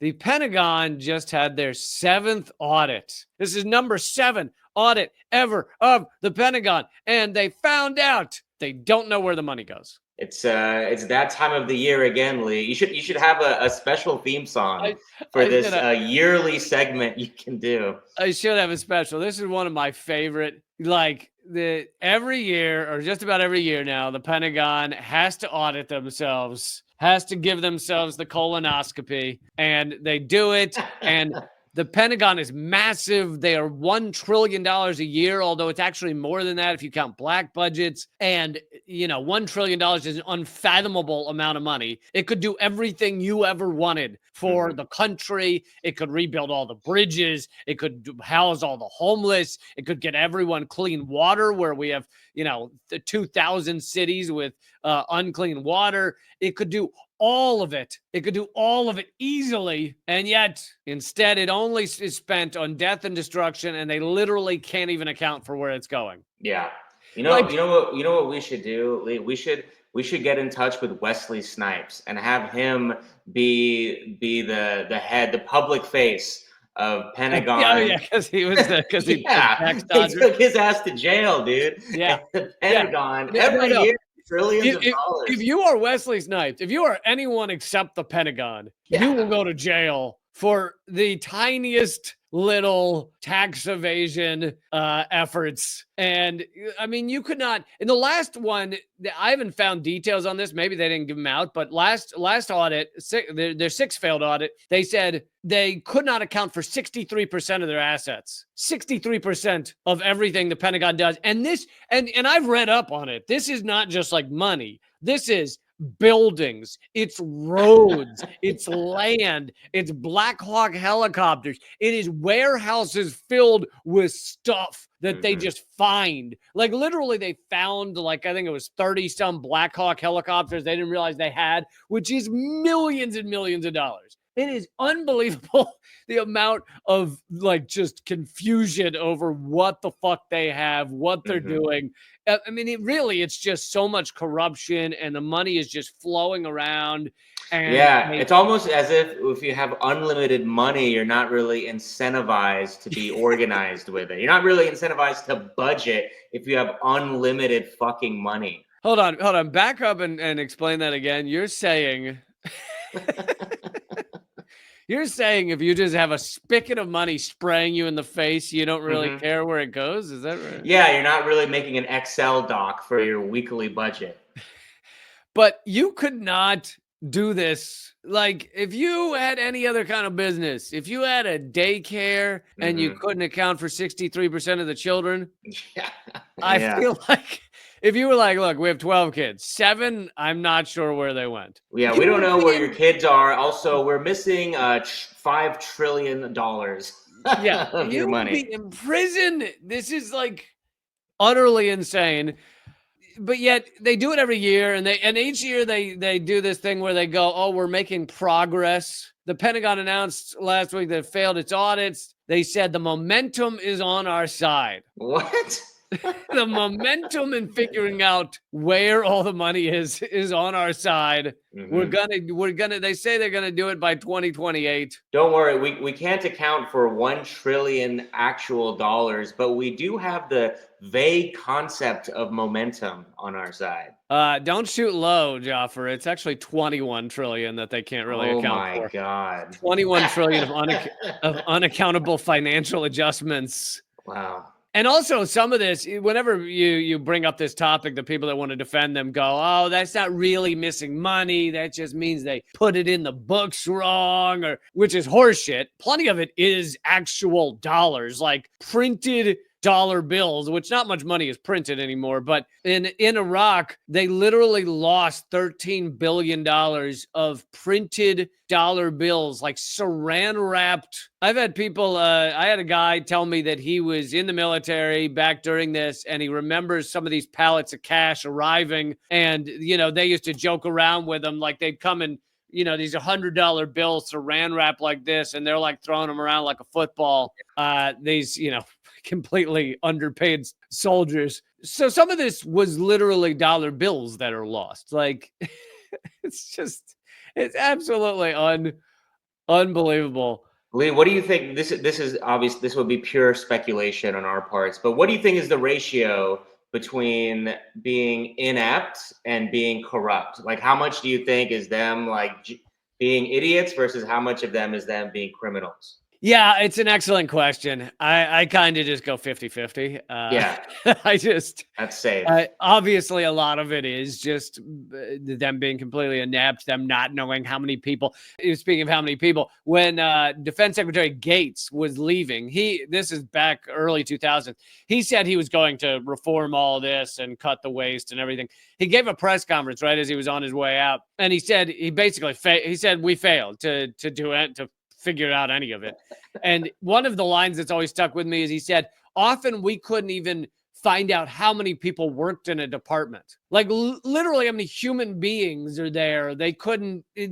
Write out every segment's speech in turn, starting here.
the Pentagon just had their 7th audit. This is number 7 audit ever of the Pentagon. And they found out they don't know where the money goes. It's that time of the year again, Lee. You should have a special theme song for this yearly segment you can do. I should have a special. This is one of my favorite. Like every year, or just about every year now, the Pentagon has to audit themselves, has to give themselves the colonoscopy, and they do it. And the Pentagon is massive. They are $1 trillion a year, although it's actually more than that if you count black budgets. And, $1 trillion is an unfathomable amount of money. It could do everything you ever wanted for the country. It could rebuild all the bridges. It could house all the homeless. It could get everyone clean water where we have, the 2,000 cities with unclean water. It could do all of it. It could do all of it easily. And yet, instead, it only is spent on death and destruction, and they literally can't even account for where it's going. Yeah. You know what we should do, Lee? We should get in touch with Wesley Snipes and have him be the head, the public face of Pentagon. Yeah, because he took his ass to jail, dude. Yeah. The Pentagon every year. Trillions of dollars. If you are Wesley Snipes, if you are anyone except the Pentagon, you will go to jail for the tiniest little tax evasion efforts. And I mean, you could not, in the last one, I haven't found details on this. Maybe they didn't give them out, but last audit, their 6th failed audit, they said they could not account for 63% of their assets. 63% of everything the Pentagon does. And this, and I've read up on it. This is not just like money. This is buildings, it's roads, it's land, it's Black Hawk helicopters. It is warehouses filled with stuff that they just find. Like literally they found I think it was 30 some Black Hawk helicopters they didn't realize they had, which is millions and millions of dollars. It is unbelievable the amount of just confusion over what the fuck they have, what they're doing. I mean, it's just so much corruption and the money is just flowing around. And it's almost as if you have unlimited money, you're not really incentivized to be organized with it. You're not really incentivized to budget if you have unlimited fucking money. Hold on. Back up and explain that again. You're saying... You're saying if you just have a spigot of money spraying you in the face, you don't really care where it goes? Is that right? Yeah, you're not really making an Excel doc for your weekly budget. But you could not do this. Like, if you had any other kind of business, if you had a daycare and you couldn't account for 63% of the children, I feel like... If you were like, look, we have 12 kids, 7, I'm not sure where they went. Yeah, we don't know where your kids are. Also, we're missing $5 trillion of your money. Be in prison. This is utterly insane. But yet they do it every year, and each year they do this thing where they go, oh, we're making progress. The Pentagon announced last week that it failed its audits. They said the momentum is on our side. What? The momentum in figuring out where all the money is on our side. We're gonna they say they're gonna do it by 2028. Don't worry, we can't account for 1 trillion actual dollars, but we do have the vague concept of momentum on our side. Don't shoot low, Joffer. It's actually 21 trillion that they can't really account for. Oh my God. 21 trillion of unaccountable financial adjustments. Wow. And also some of this, whenever you bring up this topic, the people that want to defend them go, oh, that's not really missing money. That just means they put it in the books wrong, which is horseshit. Plenty of it is actual dollars, like printed dollar bills, which not much money is printed anymore. But in Iraq, they literally lost $13 billion of printed dollar bills, like saran wrapped. I've had people, I had a guy tell me that he was in the military back during this, and he remembers some of these pallets of cash arriving. And, they used to joke around with them, like they'd come in, these $100 bills saran wrap like this, and they're like throwing them around like a football. These, completely underpaid soldiers. So some of this was literally dollar bills that are lost. Like, it's absolutely Unbelievable. Lee, what do you think? This is obvious. This would be pure speculation on our parts, but what do you think is the ratio between being inept and being corrupt? Like, how much do you think is them being idiots versus how much of them is them being criminals? Yeah, it's an excellent question. I kind of just go 50-50. Yeah, that's safe. Obviously, a lot of it is just them being completely inept, them not knowing how many people. Speaking of how many people, when Defense Secretary Gates was leaving, this is back early 2000s, he said he was going to reform all this and cut the waste and everything. He gave a press conference right as he was on his way out, and he said he said we failed to do it, to figure out any of it. And one of the lines that's always stuck with me is he said, often we couldn't even find out how many people worked in a department. Like literally how many human beings are there. They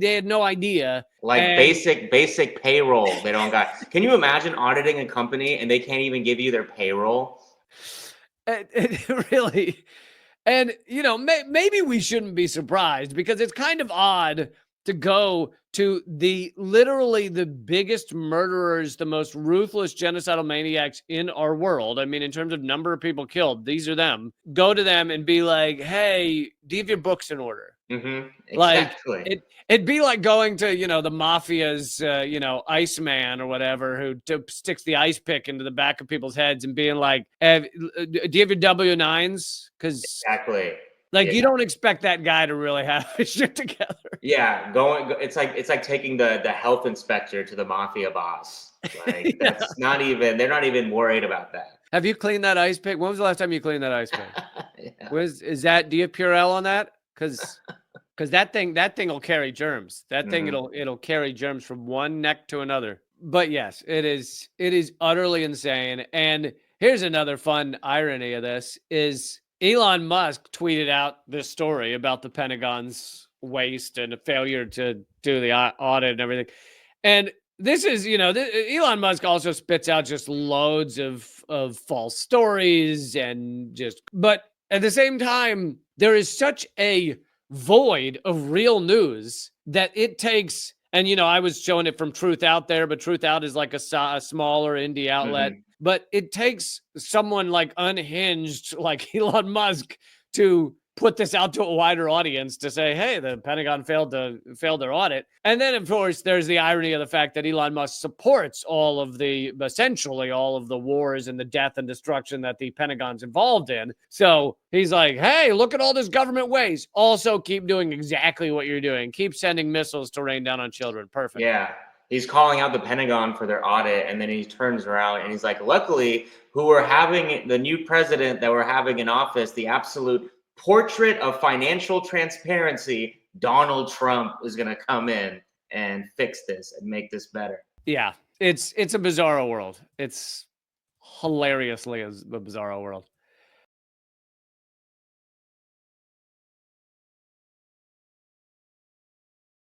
had no idea. Like basic payroll they don't got. Can you imagine auditing a company and they can't even give you their payroll? It really, and maybe we shouldn't be surprised, because it's kind of odd to go to literally the biggest murderers, the most ruthless genocidal maniacs in our world. I mean, in terms of number of people killed, these are them. Go to them and be like, hey, do you have your books in order? Exactly. Like it'd be like going to, the mafia's, Iceman or whatever, who sticks the ice pick into the back of people's heads and being like, do you have your W-9s? Because exactly. you don't expect that guy to really have his shit together. Yeah, it's like taking the health inspector to the mafia boss. Like that's not even, they're not even worried about that. Have you cleaned that ice pick? When was the last time you cleaned that ice pick? Yeah. Do you have Purell on that? Because that thing will carry germs. That thing it'll carry germs from one neck to another. But yes, it is utterly insane. And here's another fun irony of this is Elon Musk tweeted out this story about the Pentagon's waste and a failure to do the audit and everything. And this is, Elon Musk also spits out just loads of false stories but at the same time, there is such a void of real news that it takes, and I was showing it from Truth Out there, but Truth Out is like a smaller indie outlet. But it takes someone like unhinged, like Elon Musk, to put this out to a wider audience to say, hey, the Pentagon failed their audit. And then, of course, there's the irony of the fact that Elon Musk supports essentially all of the wars and the death and destruction that the Pentagon's involved in. So he's like, hey, look at all this government waste. Also, keep doing exactly what you're doing. Keep sending missiles to rain down on children. Perfect. Yeah. He's calling out the Pentagon for their audit, and then he turns around and he's like, luckily, the new president that we're having in office, the absolute portrait of financial transparency, Donald Trump, is going to come in and fix this and make this better. Yeah, it's a bizarro world. It's hilariously a bizarro world.